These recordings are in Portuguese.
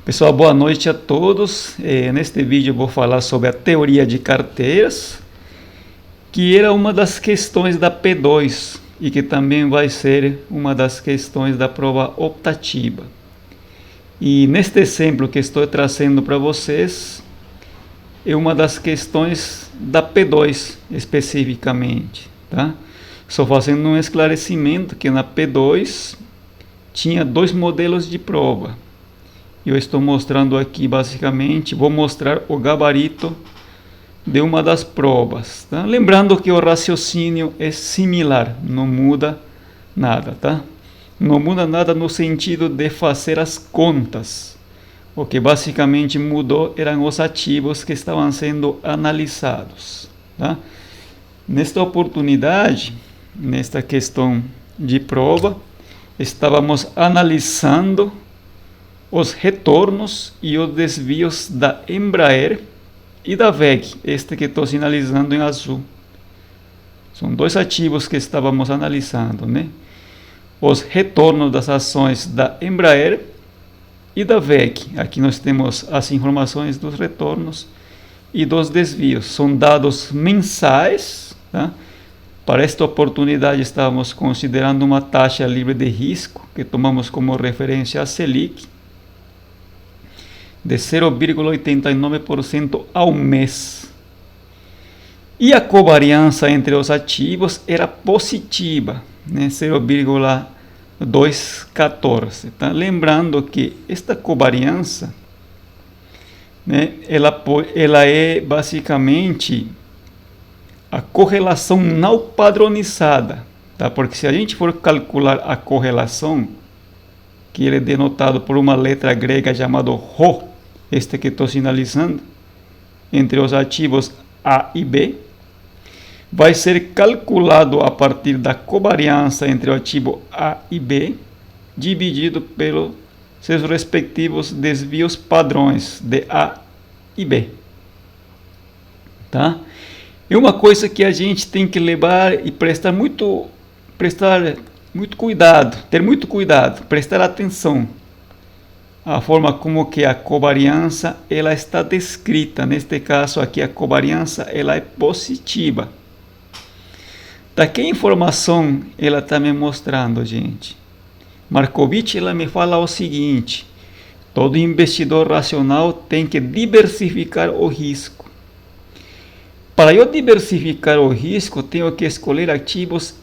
Pessoal, boa noite a todos. Neste vídeo eu vou falar sobre a teoria de carteiras, que era uma das questões da P2 e que também vai ser uma das questões da prova optativa. E neste exemplo que estou trazendo para vocês, é uma das questões da P2 especificamente, tá? Só fazendo um esclarecimento que na P2 tinha dois modelos de prova. Eu estou mostrando aqui basicamente, vou mostrar o gabarito de uma das provas, tá? Lembrando que o raciocínio é similar, não muda nada, tá? Não muda nada no sentido de fazer as contas. O que basicamente mudou eram os ativos que estavam sendo analisados, tá? Nesta oportunidade, nesta questão de prova, estávamos analisando os retornos e os desvios da Embraer e da WEG, este que estou sinalizando em azul. São dois ativos que estávamos analisando, né? Os retornos das ações da Embraer e da WEG. Aqui nós temos as informações dos retornos e dos desvios. São dados mensais, tá? Para esta oportunidade estávamos considerando uma taxa livre de risco, que tomamos como referência a Selic, de 0,89% ao mês. E a covariância entre os ativos era positiva, né? 0,214. Tá? Lembrando que esta covariância, né, ela é basicamente a correlação não padronizada. Tá? Porque se a gente for calcular a correlação, que ele é denotado por uma letra grega chamada Rho, este que estou sinalizando, entre os ativos A e B, vai ser calculado a partir da covariância entre o ativo A e B, dividido pelos seus respectivos desvios padrões de A e B. Tá? E uma coisa que a gente tem que levar e prestar muito cuidado, ter muito cuidado, prestar atenção à forma como que a covariância ela está descrita. Neste caso aqui a covariância ela é positiva. Daqui a informação ela está me mostrando, gente. Markovitch ela me fala o seguinte: todo investidor racional tem que diversificar o risco. Para eu diversificar o risco, tenho que escolher ativos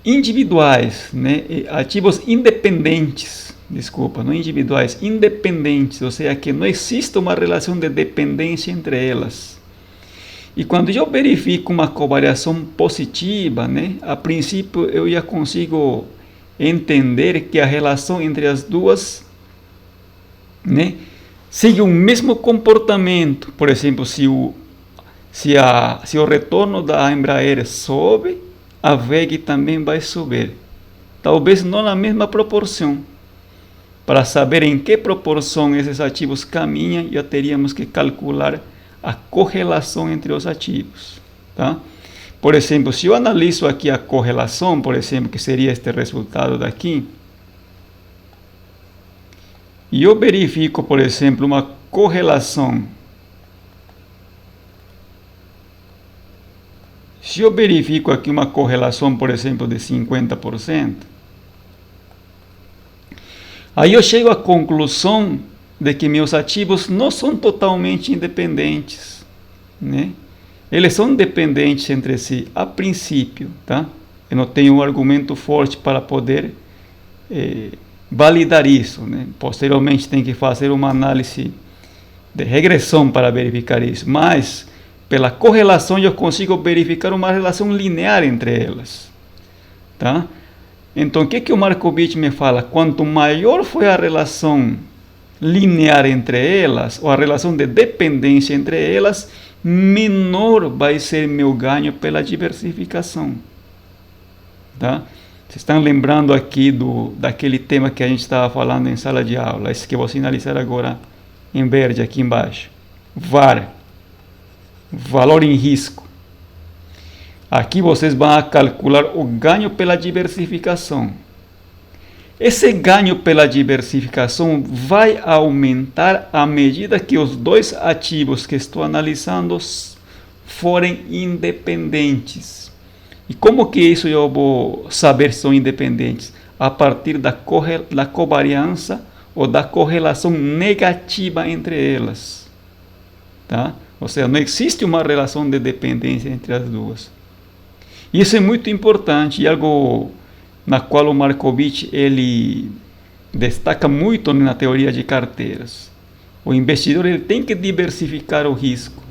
individuais, né? Ativos independentes, desculpa, não individuais, independentes, ou seja, que não existe uma relação de dependência entre elas. E quando eu verifico uma covariação positiva, né, a princípio eu já consigo entender que a relação entre as duas, né, segue o mesmo comportamento. Por exemplo, se o retorno da Embraer sobe, a WEG também vai subir. Talvez não na mesma proporção. Para saber em que proporção esses ativos caminham, já teríamos que calcular a correlação entre os ativos. Tá? Por exemplo, se eu analiso aqui a correlação, por exemplo, que seria este resultado daqui, e eu verifico, por exemplo, uma correlação. Se eu verifico aqui uma correlação, por exemplo, de 50%, aí eu chego à conclusão de que meus ativos não são totalmente independentes, né? Eles são dependentes entre si, a princípio, tá? Eu não tenho um argumento forte para poder validar isso, né? Posteriormente tem que fazer uma análise de regressão para verificar isso, mas pela correlação eu consigo verificar uma relação linear entre elas, tá? Então o que o Markovitch me fala? Quanto maior foi a relação linear entre elas, ou a relação de dependência entre elas, menor vai ser meu ganho pela diversificação, tá? Vocês estão lembrando aqui daquele tema que a gente estava falando em sala de aula, esse que eu vou sinalizar agora em verde aqui embaixo, VAR, valor em risco. Aqui vocês vão calcular o ganho pela diversificação. Esse ganho pela diversificação vai aumentar à medida que os dois ativos que estou analisando forem independentes. E como que isso eu vou saber se são independentes? A partir da covariância ou da correlação negativa entre elas. Tá? Ou seja, não existe uma relação de dependência entre as duas. Isso é muito importante e algo na qual o Markowitz ele destaca muito na teoria de carteiras. O investidor ele tem que diversificar o risco.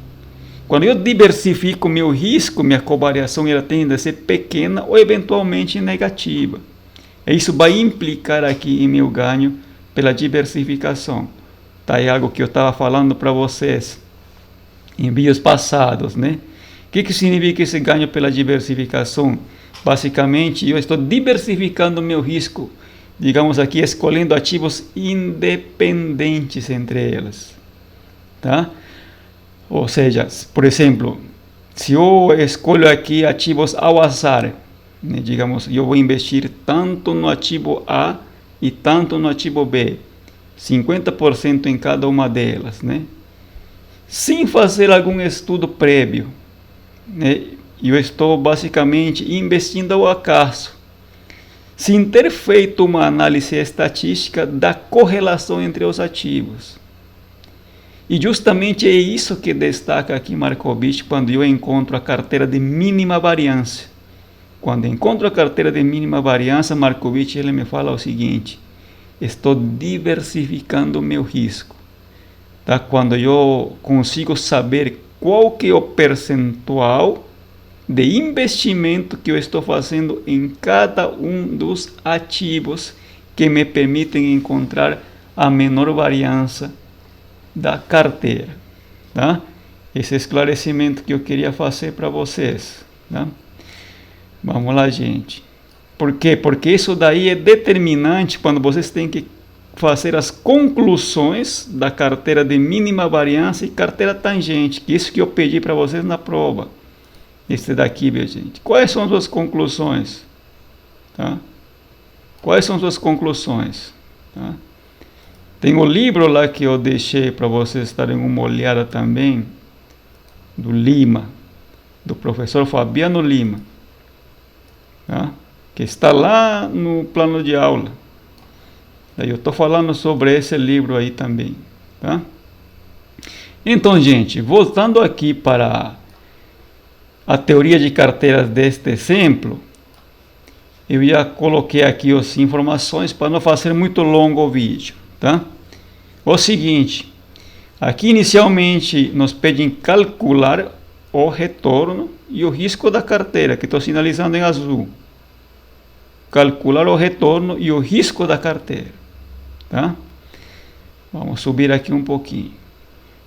Quando eu diversifico meu risco, minha covariação ela tende a ser pequena ou eventualmente negativa. Isso vai implicar aqui em meu ganho pela diversificação. Tá? É algo que eu estava falando para vocês em vídeos passados, né? O que significa esse ganho pela diversificação? Basicamente, eu estou diversificando meu risco, digamos aqui, escolhendo ativos independentes entre elas. Tá? Ou seja, por exemplo, se eu escolho aqui ativos ao azar, né, digamos, eu vou investir tanto no ativo A e tanto no ativo B, 50% em cada uma delas, né? Sem fazer algum estudo prévio, né? Eu estou basicamente investindo ao acaso, sem ter feito uma análise estatística da correlação entre os ativos. E justamente é isso que destaca aqui Markowitz quando eu encontro a carteira de mínima variância. Quando encontro a carteira de mínima variância, Markowitz ele me fala o seguinte: estou diversificando meu risco. Tá? Quando eu consigo saber qual que é o percentual de investimento que eu estou fazendo em cada um dos ativos que me permitem encontrar a menor variância da carteira. Tá? Esse esclarecimento que eu queria fazer para vocês. Tá? Vamos lá, gente. Por quê? Porque isso daí é determinante quando vocês têm que fazer as conclusões da carteira de mínima variância e carteira tangente, que é isso que eu pedi para vocês na prova. Esse daqui, minha gente. Quais são as suas conclusões? Tá? Quais são as suas conclusões? Tá? Tem o livro lá que eu deixei para vocês darem uma olhada também, do Lima, do professor Fabiano Lima, tá? Que está lá no plano de aula. Daí eu estou falando sobre esse livro aí também. Tá? Então, gente, voltando aqui para a teoria de carteiras deste exemplo, eu já coloquei aqui as informações para não fazer muito longo o vídeo. Tá? O seguinte, aqui inicialmente nos pedem calcular o retorno e o risco da carteira, que estou sinalizando em azul. Calcular o retorno e o risco da carteira. Tá? Vamos subir aqui um pouquinho.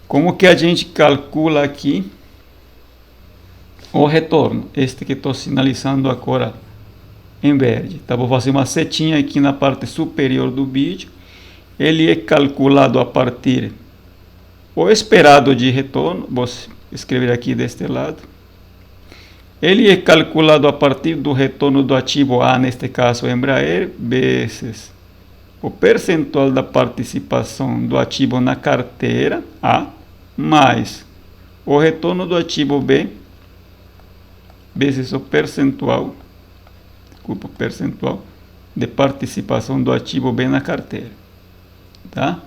Como que a gente calcula aqui o retorno? Este que estou sinalizando agora em verde. Tá? Vou fazer uma setinha aqui na parte superior do vídeo. Ele é calculado a partir o esperado de retorno. Vou escrever aqui deste lado. Ele é calculado a partir do retorno do ativo A, neste caso Embraer, vezes o percentual da participação do ativo na carteira A, mais o retorno do ativo B, vezes o percentual de participação do ativo B na carteira. Tá?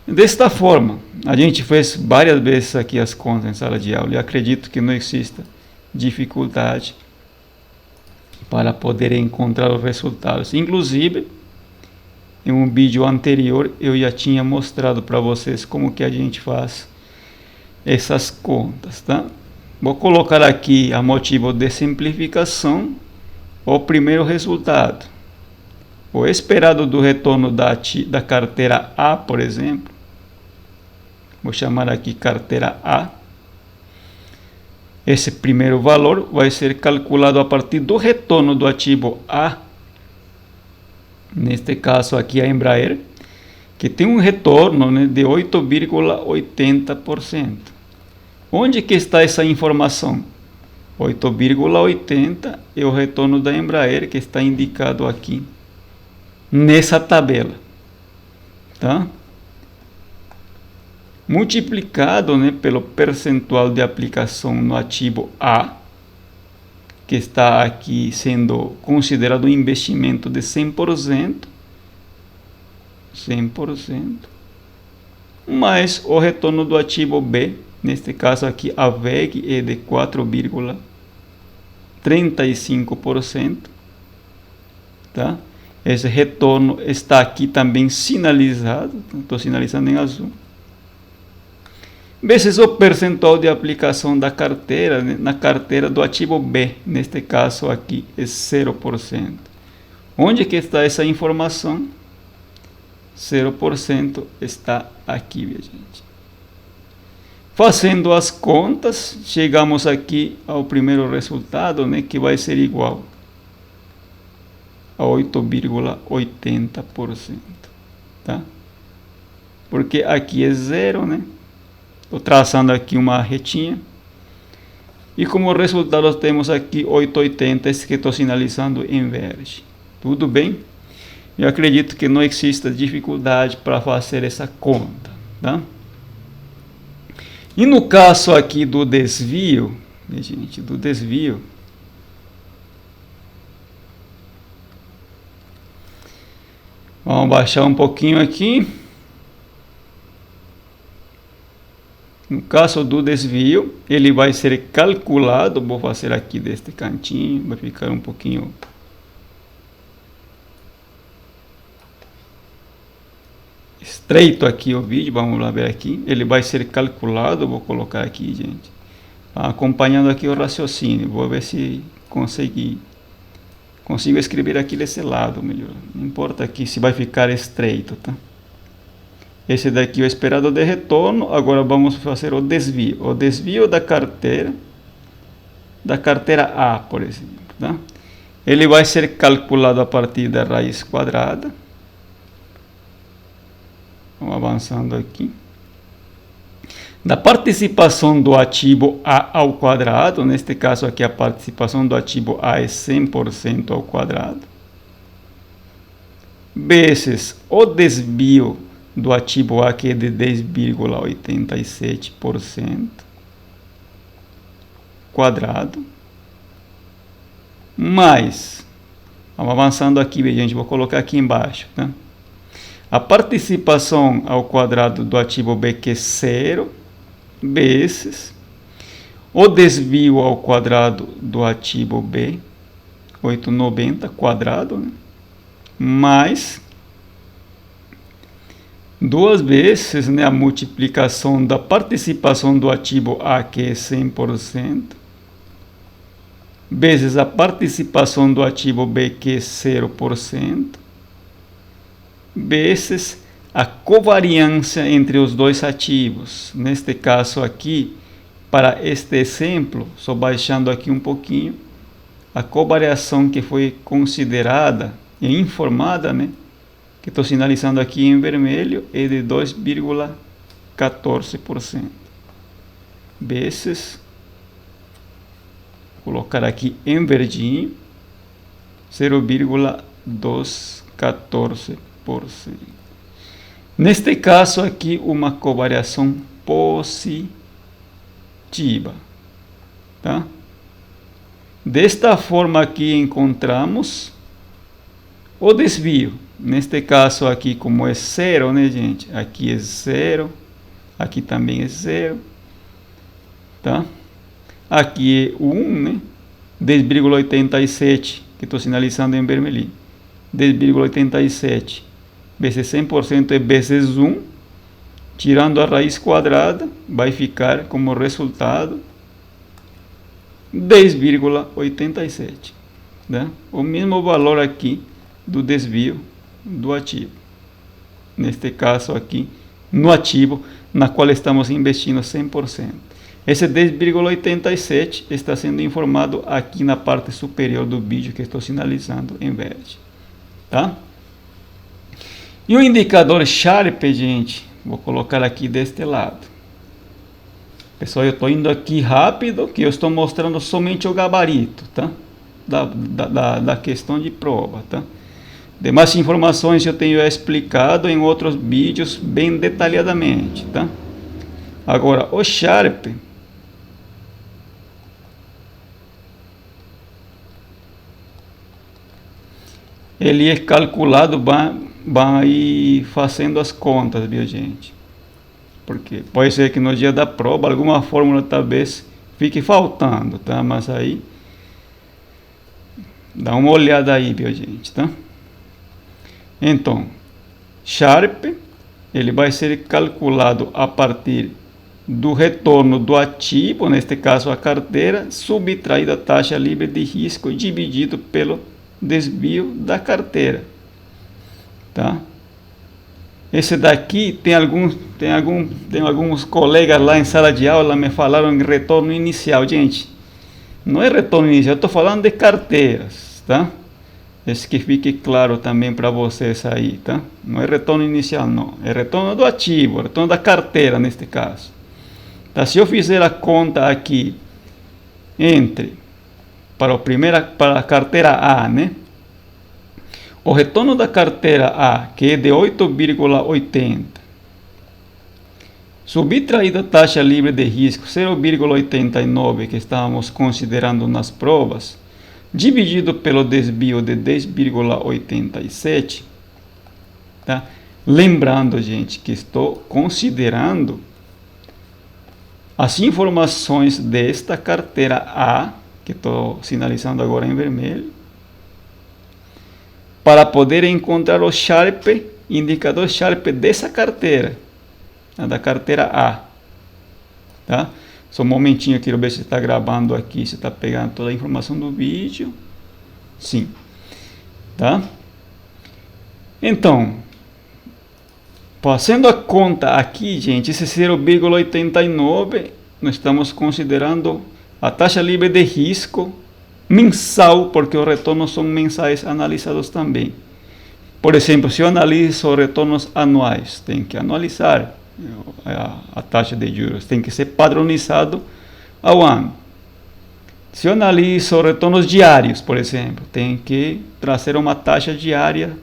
Desta forma, a gente fez várias vezes aqui as contas em sala de aula e acredito que não exista dificuldade para poder encontrar os resultados. Inclusive, em um vídeo anterior eu já tinha mostrado para vocês como que a gente faz essas contas, tá? Vou colocar aqui a motivo de simplificação o primeiro resultado. O esperado do retorno da carteira A, por exemplo. Vou chamar aqui carteira A. Esse primeiro valor vai ser calculado a partir do retorno do ativo A. Neste caso aqui a Embraer, que tem um retorno, né, de 8,80%. Onde que está essa informação? 8,80 é o retorno da Embraer, que está indicado aqui nessa tabela, tá? Multiplicado, né, pelo percentual de aplicação no ativo A, que está aqui sendo considerado um investimento de 100%, mais o retorno do ativo B, neste caso aqui a VEG é de 4,35%, tá? Esse retorno está aqui também sinalizado, estou sinalizando em azul. Vezes o percentual de aplicação da carteira, né, na carteira do ativo B, neste caso aqui é 0%. Onde que está essa informação? 0% está aqui, minha gente. Fazendo as contas, chegamos aqui ao primeiro resultado, né, que vai ser igual a 8,80%, tá? Porque aqui é 0, né? Estou traçando aqui uma retinha. E como resultado temos aqui 8,80, esse que estou sinalizando em verde. Tudo bem? Eu acredito que não exista dificuldade para fazer essa conta, tá? E no caso aqui do desvio, gente, vamos baixar um pouquinho aqui. No caso do desvio, ele vai ser calculado, vou fazer aqui deste cantinho, vai ficar um pouquinho estreito aqui o vídeo, vamos lá ver aqui. Ele vai ser calculado, vou colocar aqui, gente, acompanhando aqui o raciocínio, vou ver se consigo escrever aqui desse lado melhor. Não importa aqui se vai ficar estreito, tá? Esse daqui é o esperado de retorno. Agora vamos fazer o desvio. O desvio da carteira A, por exemplo, tá? Ele vai ser calculado a partir da raiz quadrada. Vamos avançando aqui. Da participação do ativo A ao quadrado, neste caso aqui a participação do ativo A é 100% ao quadrado, vezes o desvio do ativo A, que é de 10,87% quadrado, mais, vamos avançando aqui, gente, vou colocar aqui embaixo, tá? A participação ao quadrado do ativo B, que é 0, vezes o desvio ao quadrado do ativo B, 890 quadrado, né? Mais duas vezes, né, a multiplicação da participação do ativo A, que é 100%, vezes a participação do ativo B, que é 0%, vezes a covariância entre os dois ativos. Neste caso aqui, para este exemplo, só baixando aqui um pouquinho, a covariação que foi considerada e informada, né, que estou sinalizando aqui em vermelho, é de 2,14%. Vezes, vou colocar aqui em verdinho, 0,214%. Neste caso aqui, uma covariação positiva, tá? Desta forma aqui encontramos o desvio. Neste caso aqui, como é 0, né, gente? Aqui é 0, aqui também é 0, tá? Aqui é 1, né? 10,87, que estou sinalizando em vermelhinho. 10,87 vezes 100% é vezes 1, tirando a raiz quadrada, vai ficar como resultado 10,87, né? O mesmo valor aqui do desvio do ativo. Neste caso aqui, no ativo, na qual estamos investindo 100%. Esse 10,87 está sendo informado aqui na parte superior do vídeo que estou sinalizando em verde, tá? E o indicador Sharpe, gente, vou colocar aqui deste lado. Pessoal, eu estou indo aqui rápido, que eu estou mostrando somente o gabarito, tá? Da questão de prova, tá? Demais informações eu tenho explicado em outros vídeos bem detalhadamente, tá? Agora, o Sharp, ele é calculado, vai fazendo as contas, viu, gente? Porque pode ser que no dia da prova alguma fórmula talvez fique faltando, tá? Mas aí dá uma olhada aí, viu, gente, tá? Então, Sharp, ele vai ser calculado a partir do retorno do ativo, neste caso a carteira, subtraída a taxa livre de risco dividido pelo desvio da carteira, tá? Esse daqui tem alguns colegas lá em sala de aula me falaram em retorno inicial. Gente, não é retorno inicial, eu estou falando de carteiras, tá? Esse que fique claro também para vocês aí, tá? Não é retorno inicial, não. É retorno do ativo, retorno da carteira neste caso. Tá? Se eu fizer a conta aqui para a carteira A, né? O retorno da carteira A, que é de 8,80, subtraída a taxa livre de risco 0,89 que estávamos considerando nas provas, dividido pelo desvio de 10,87, tá? Lembrando, gente, que estou considerando as informações desta carteira A, que estou sinalizando agora em vermelho, para poder encontrar o Sharp, indicador Sharp dessa carteira, da carteira A, tá? Só um momentinho, quero ver se está gravando aqui, se está pegando toda a informação do vídeo. Sim, tá? Então, fazendo a conta aqui, gente, esse 0,89, nós estamos considerando a taxa livre de risco mensal, porque os retornos são mensais analisados também. Por exemplo, se eu analiso retornos anuais, tem que analisar a taxa de juros, tem que ser padronizado ao ano. Se eu analiso retornos diários, por exemplo, tem que trazer uma taxa diária,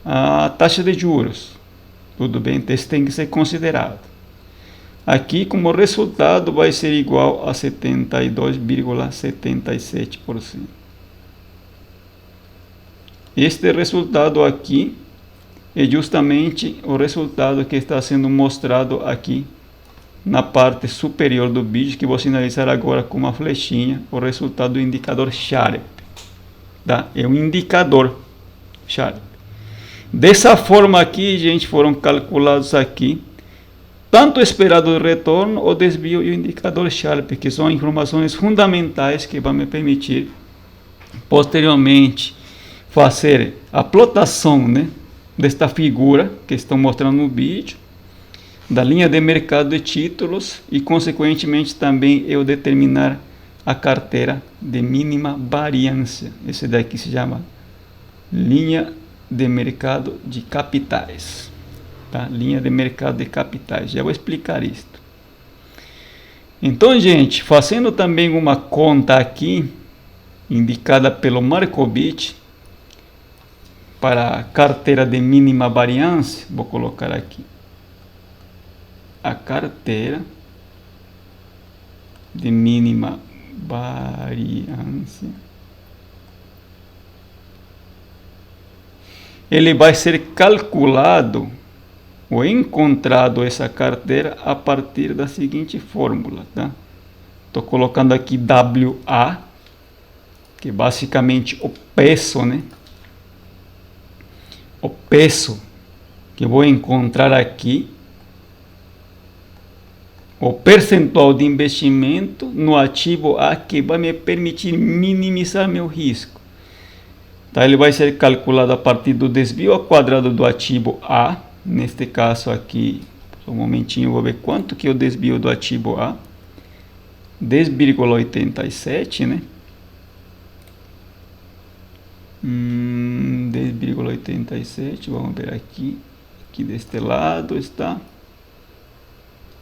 a taxa de juros. Tudo bem? Isso tem que ser considerado. Aqui, como resultado, vai ser igual a 72,77%. Este resultado aqui é justamente o resultado que está sendo mostrado aqui na parte superior do vídeo, que vou sinalizar agora com uma flechinha, o resultado do indicador Sharp. Tá? É um indicador Sharp. Dessa forma aqui, gente, foram calculados aqui tanto o esperado retorno, o desvio e o indicador Sharp, que são informações fundamentais que vão me permitir posteriormente fazer a plotação, né, desta figura que estão mostrando no vídeo, da linha de mercado de títulos e, consequentemente, também eu determinar a carteira de mínima variância. Esse daqui se chama linha de mercado de capitais. Tá? Linha de mercado de capitais. Já vou explicar isto. Então, gente, fazendo também uma conta aqui, indicada pelo Markowitz, para a carteira de mínima variância, vou colocar aqui a carteira de mínima variância. Ele vai ser calculado ou encontrado essa carteira a partir da seguinte fórmula, tá? Estou colocando aqui WA, que é basicamente o peso, né? O peso que eu vou encontrar aqui, o percentual de investimento no ativo A que vai me permitir minimizar meu risco. Tá? Ele vai ser calculado a partir do desvio ao quadrado do ativo A. Neste caso aqui, só um momentinho, vou ver quanto que é o desvio do ativo A. 10,87, né? 10,87, vamos ver aqui. Aqui deste lado está.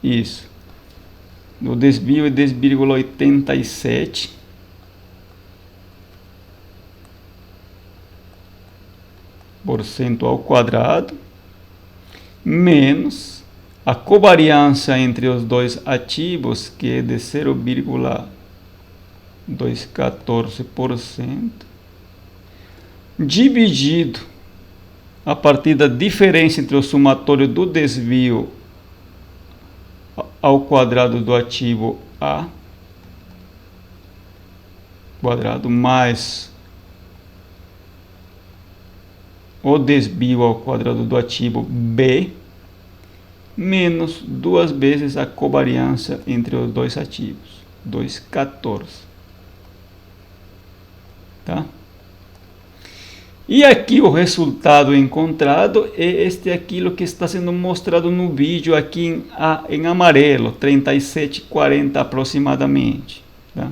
Isso. O desvio é 10,87. ao quadrado, menos a covariância entre os dois ativos, que é de 0,214%, dividido a partir da diferença entre o somatório do desvio ao quadrado do ativo A quadrado mais o desvio ao quadrado do ativo B menos 2 vezes a covariância entre os dois ativos, 2,14. Tá? E aqui o resultado encontrado é este, aquilo que está sendo mostrado no vídeo aqui em amarelo, 37,40 aproximadamente. Tá?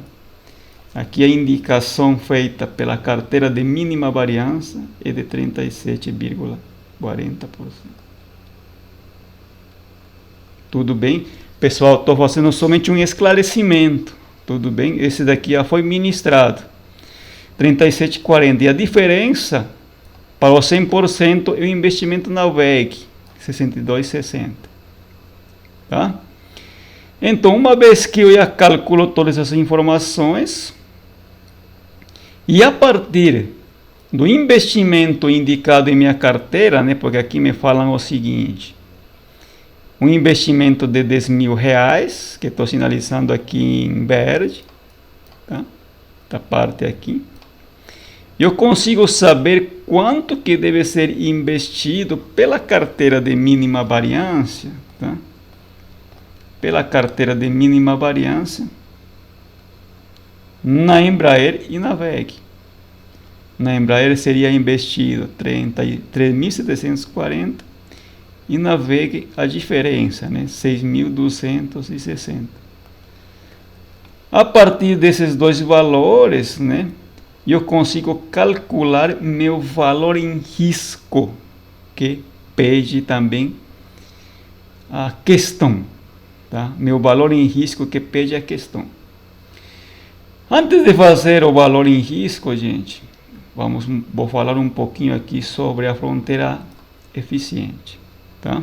Aqui a indicação feita pela carteira de mínima variância é de 37,40%. Tudo bem? Pessoal, estou fazendo somente um esclarecimento. Tudo bem? Esse daqui já foi ministrado. 37,40. E a diferença para o 100% é o investimento na WEG, 62,60. Tá? Então, uma vez que eu já calculo todas essas informações, e a partir do investimento indicado em minha carteira, né, porque aqui me falam o seguinte: um investimento de R$10.000, que estou sinalizando aqui em verde, tá? Esta parte aqui. Eu consigo saber quanto que deve ser investido pela carteira de mínima variância, tá? Pela carteira de mínima variância na Embraer e na WEG. Na Embraer seria investido 3.740 e na WEG a diferença, né? 6.260. A partir desses dois valores, né, eu consigo calcular meu valor em risco, que pede também a questão, tá? Meu valor em risco que pede a questão. Antes de fazer o valor em risco, gente, vou falar um pouquinho aqui sobre a fronteira eficiente, tá?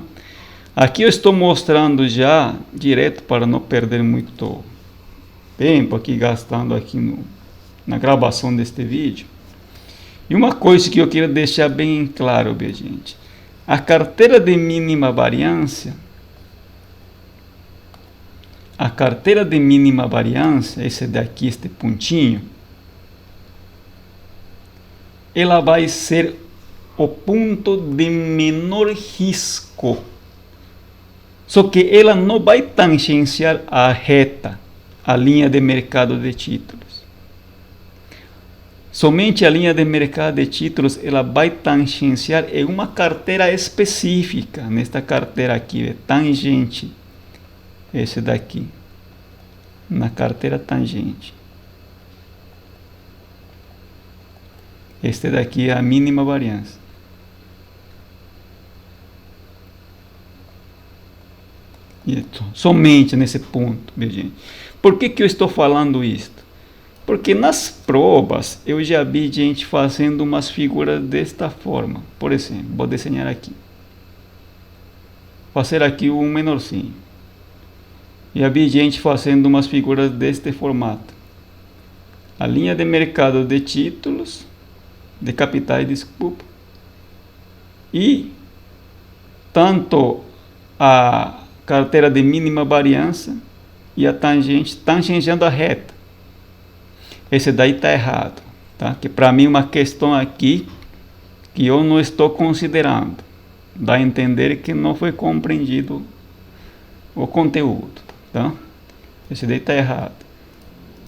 Aqui eu estou mostrando já direto para não perder muito tempo aqui gastando aqui na gravação deste vídeo. E uma coisa que eu quero deixar bem claro, minha gente: a carteira de mínima variância, esse daqui, este pontinho, ela vai ser o ponto de menor risco. Só que ela não vai tangenciar a reta, a linha de mercado de títulos. Somente a linha de mercado de títulos ela vai tangenciar em uma carteira específica. Nesta carteira aqui, é tangente. Esse daqui. Na carteira tangente. Este daqui é a mínima variância. Somente nesse ponto, minha gente. Por que eu estou falando isto? Porque nas provas eu já vi gente fazendo umas figuras desta forma. Por exemplo, vou desenhar aqui. Fazer aqui um menorzinho. Já vi gente fazendo umas figuras deste formato. A linha de mercado de títulos, de capitais, desculpa. E tanto a carteira de mínima variância e a tangente tangenciando a reta. Esse daí está errado, tá? Que para mim é uma questão aqui que eu não estou considerando. Dá a entender que não foi compreendido o conteúdo, tá? Esse daí está errado.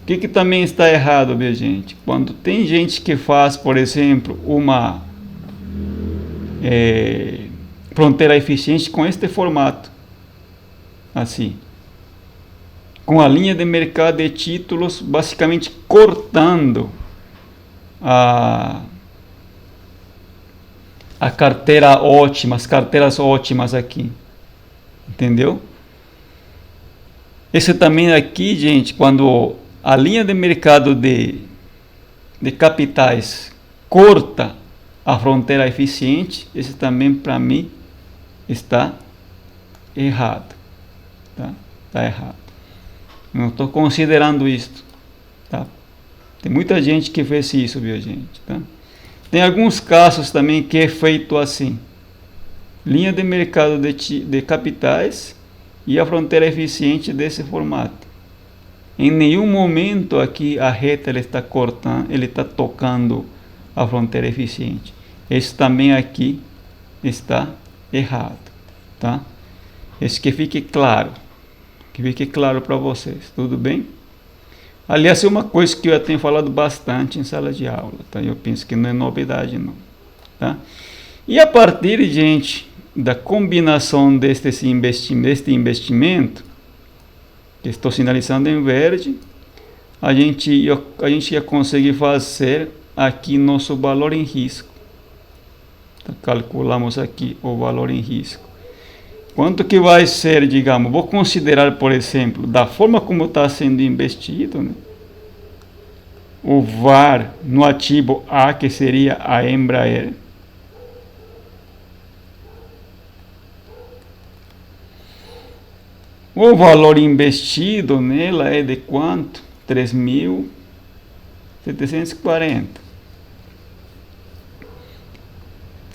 O que também está errado, minha gente? Quando tem gente que faz, por exemplo, uma fronteira eficiente com este formato, assim, com a linha de mercado de títulos basicamente cortando a carteira ótima, as carteiras ótimas aqui, entendeu? Esse também aqui, gente, quando a linha de mercado de capitais corta a fronteira eficiente, esse também para mim está errado, tá? Está errado. Não estou considerando isto, tá? Tem muita gente que fez isso, viu, gente, tá? Tem alguns casos também que é feito assim: linha de mercado de capitais e a fronteira eficiente desse formato. Em nenhum momento aqui a reta ele está cortando, ele está tocando a fronteira eficiente. Esse também aqui está errado, tá? Esse que fique claro para vocês, tudo bem? Aliás, é uma coisa que eu já tenho falado bastante em sala de aula, tá? Eu penso que não é novidade não, tá? E a partir, gente, da combinação deste investimento, que estou sinalizando em verde, a gente já consegue fazer aqui nosso valor em risco. Então, calculamos aqui o valor em risco. Quanto que vai ser, digamos, vou considerar, por exemplo, da forma como está sendo investido, né? O VAR no ativo A, que seria a Embraer. O valor investido nela é de quanto? 3.740.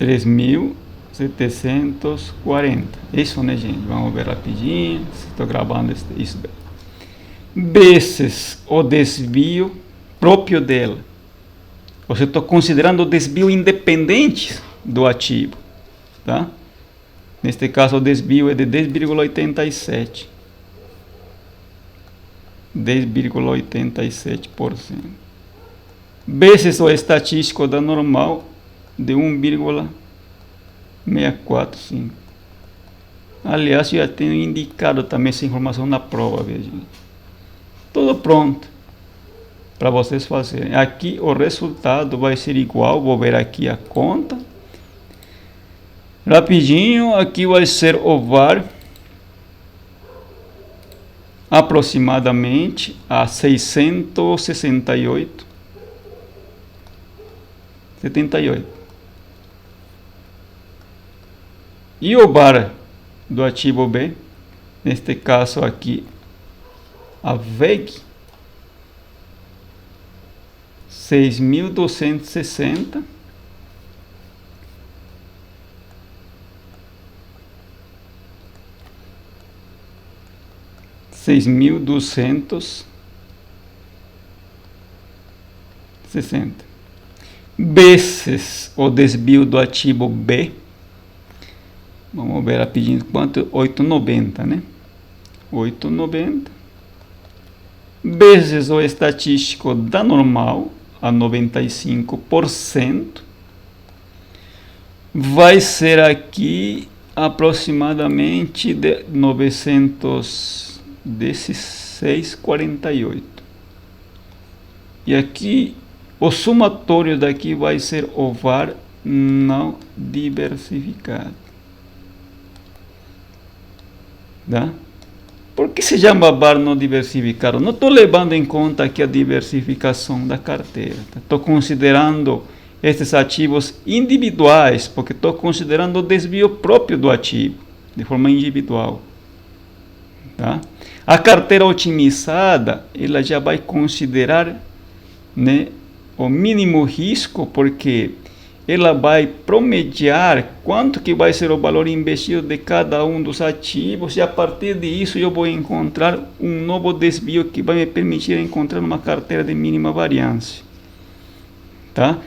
3.740. Isso, né, gente? Vamos ver rapidinho. Estou gravando isso. Vezes o desvio próprio dela. Você está considerando o desvio independente do ativo, tá? Neste caso, o desvio é de 10,87%. 10,87%. Vezes o estatístico da normal de 1,645. Aliás, eu já tenho indicado também essa informação na prova, veja. Tudo pronto para vocês fazerem. Aqui o resultado vai ser igual, vou ver aqui a conta. Rapidinho, aqui vai ser o VAR aproximadamente a 668,78. E o VAR do ativo B, neste caso aqui, a VEG, 6.260. Vezes o desvio do ativo B, vamos ver rapidinho quanto, 8,90, né? 8,90 vezes o estatístico da normal a 95%, vai ser aqui aproximadamente de 916,48. E aqui o somatório daqui vai ser o VAR não diversificado, tá? Por que se chama VAR não diversificado? Não estou levando em conta aqui a diversificação da carteira, estou considerando estes ativos individuais, porque estou considerando o desvio próprio do ativo, de forma individual, tá? A carteira otimizada, ela já vai considerar, né, o mínimo risco, porque ela vai promediar quanto que vai ser o valor investido de cada um dos ativos, e a partir disso eu vou encontrar um novo desvio que vai me permitir encontrar uma carteira de mínima variância, tá?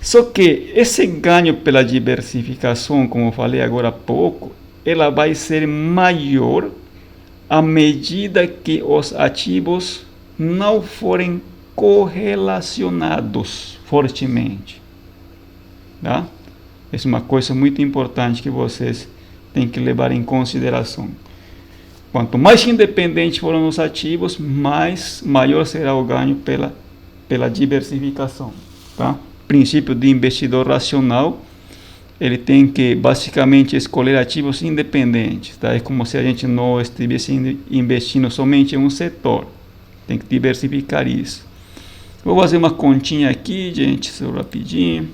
Só que esse ganho pela diversificação, como eu falei agora há pouco, ela vai ser maior à medida que os ativos não forem correlacionados fortemente, tá? Essa é uma coisa muito importante que vocês têm que levar em consideração. Quanto mais independentes forem os ativos, maior será o ganho pela diversificação, tá? Princípio de investidor racional, ele tem que basicamente escolher ativos independentes, tá? É como se a gente não estivesse investindo somente em um setor, tem que diversificar isso. Vou fazer uma continha aqui, gente, rapidinho.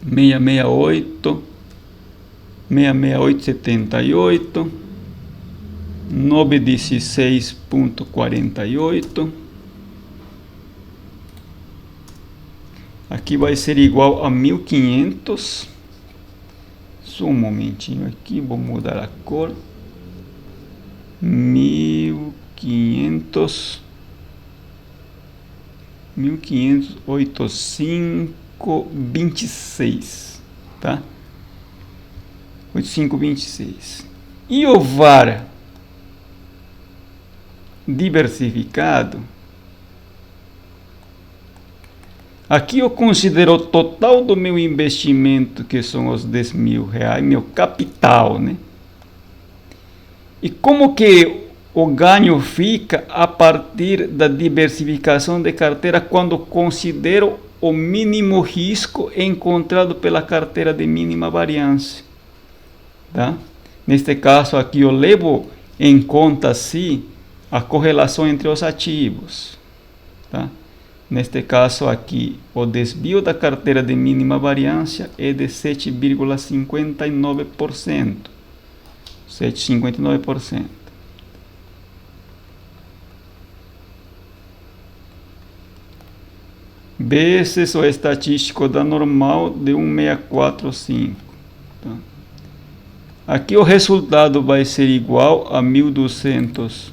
668, 668,78, 916,48. Aqui vai ser igual a 1500. Só um momentinho aqui, vou mudar a cor. 1585,26, tá? 85,26. E o VAR diversificado, aqui eu considero o total do meu investimento, que são os 10 mil reais, meu capital, né? E como que o ganho fica a partir da diversificação de carteira quando considero o mínimo risco encontrado pela carteira de mínima variância, tá? Neste caso aqui eu levo em conta sim a correlação entre os ativos, tá? Neste caso aqui o desvio da carteira de mínima variância é de 7,59%. 7,59%. Vezes o estatístico da normal de 1,645. Tá? Aqui o resultado vai ser igual a 1.200.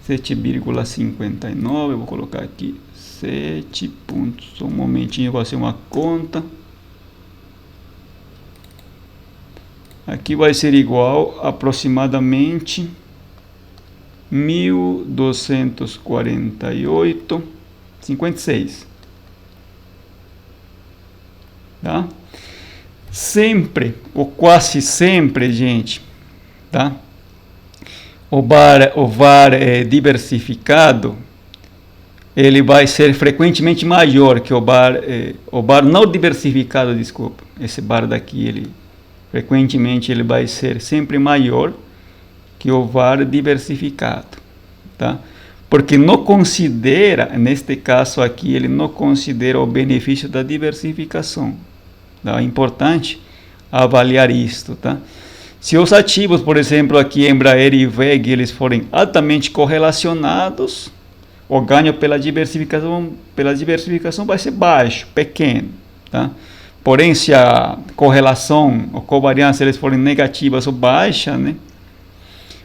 7,59. Vou colocar aqui 7 pontos. Só um momentinho, vai ser uma conta. Aqui vai ser igual a aproximadamente 1.248,56. Tá? Sempre, ou quase sempre, gente, tá? O VAR diversificado, ele vai ser frequentemente maior que o VAR não diversificado, desculpa. Esse VAR daqui, frequentemente ele vai ser sempre maior que o VAR diversificado, tá? Porque não considera, neste caso aqui, ele não considera o benefício da diversificação. Tá? É importante avaliar isto, tá? Se os ativos, por exemplo, aqui Embraer e WEG, eles forem altamente correlacionados, o ganho pela diversificação vai ser baixo, pequeno, tá? Porém, se a correlação ou covariância eles forem negativas ou baixa, né,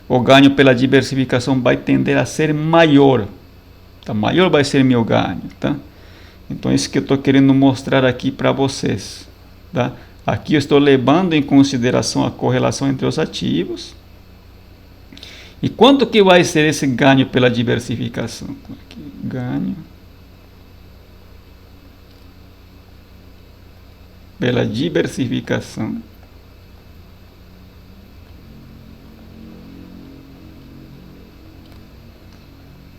o ganho pela diversificação vai tender a ser maior. Tá? Maior vai ser meu ganho. Tá? Então, isso que eu estou querendo mostrar aqui para vocês. Tá? Aqui eu estou levando em consideração a correlação entre os ativos. E quanto que vai ser esse ganho pela diversificação? Aqui, ganho pela diversificação.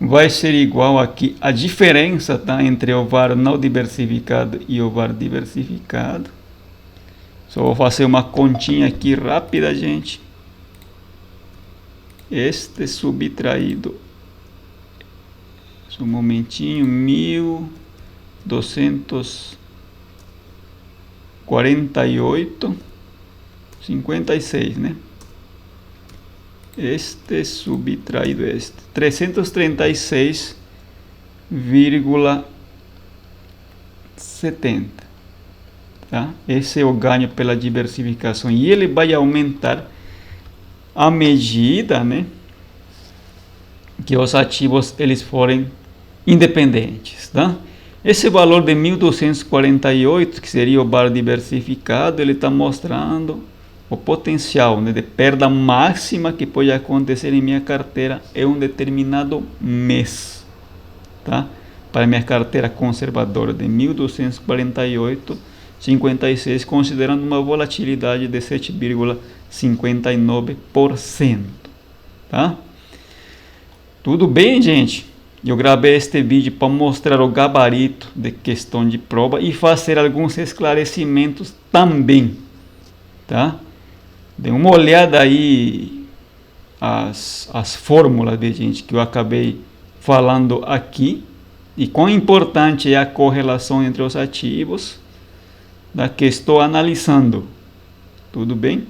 Vai ser igual aqui a diferença, tá, entre o VAR não diversificado e o VAR diversificado. Só vou fazer uma continha aqui rápida, gente. Este subtraído, só um momentinho, 1.248,56, né? Este subtraído 336,70, tá? Esse é o ganho pela diversificação e ele vai aumentar à medida, né, que os ativos eles forem independentes, tá? Esse valor de 1.248, que seria o VAR diversificado, ele está mostrando o potencial, né, de perda máxima que pode acontecer em minha carteira em um determinado mês, tá? Para minha carteira conservadora de 1.248,56, considerando uma volatilidade de 7,59%, tá? Tudo bem, gente? Eu gravei este vídeo para mostrar o gabarito de questão de prova e fazer alguns esclarecimentos também, tá? Dê uma olhada aí as fórmulas, gente, que eu acabei falando aqui e quão importante é a correlação entre os ativos, da que estou analisando. Tudo bem?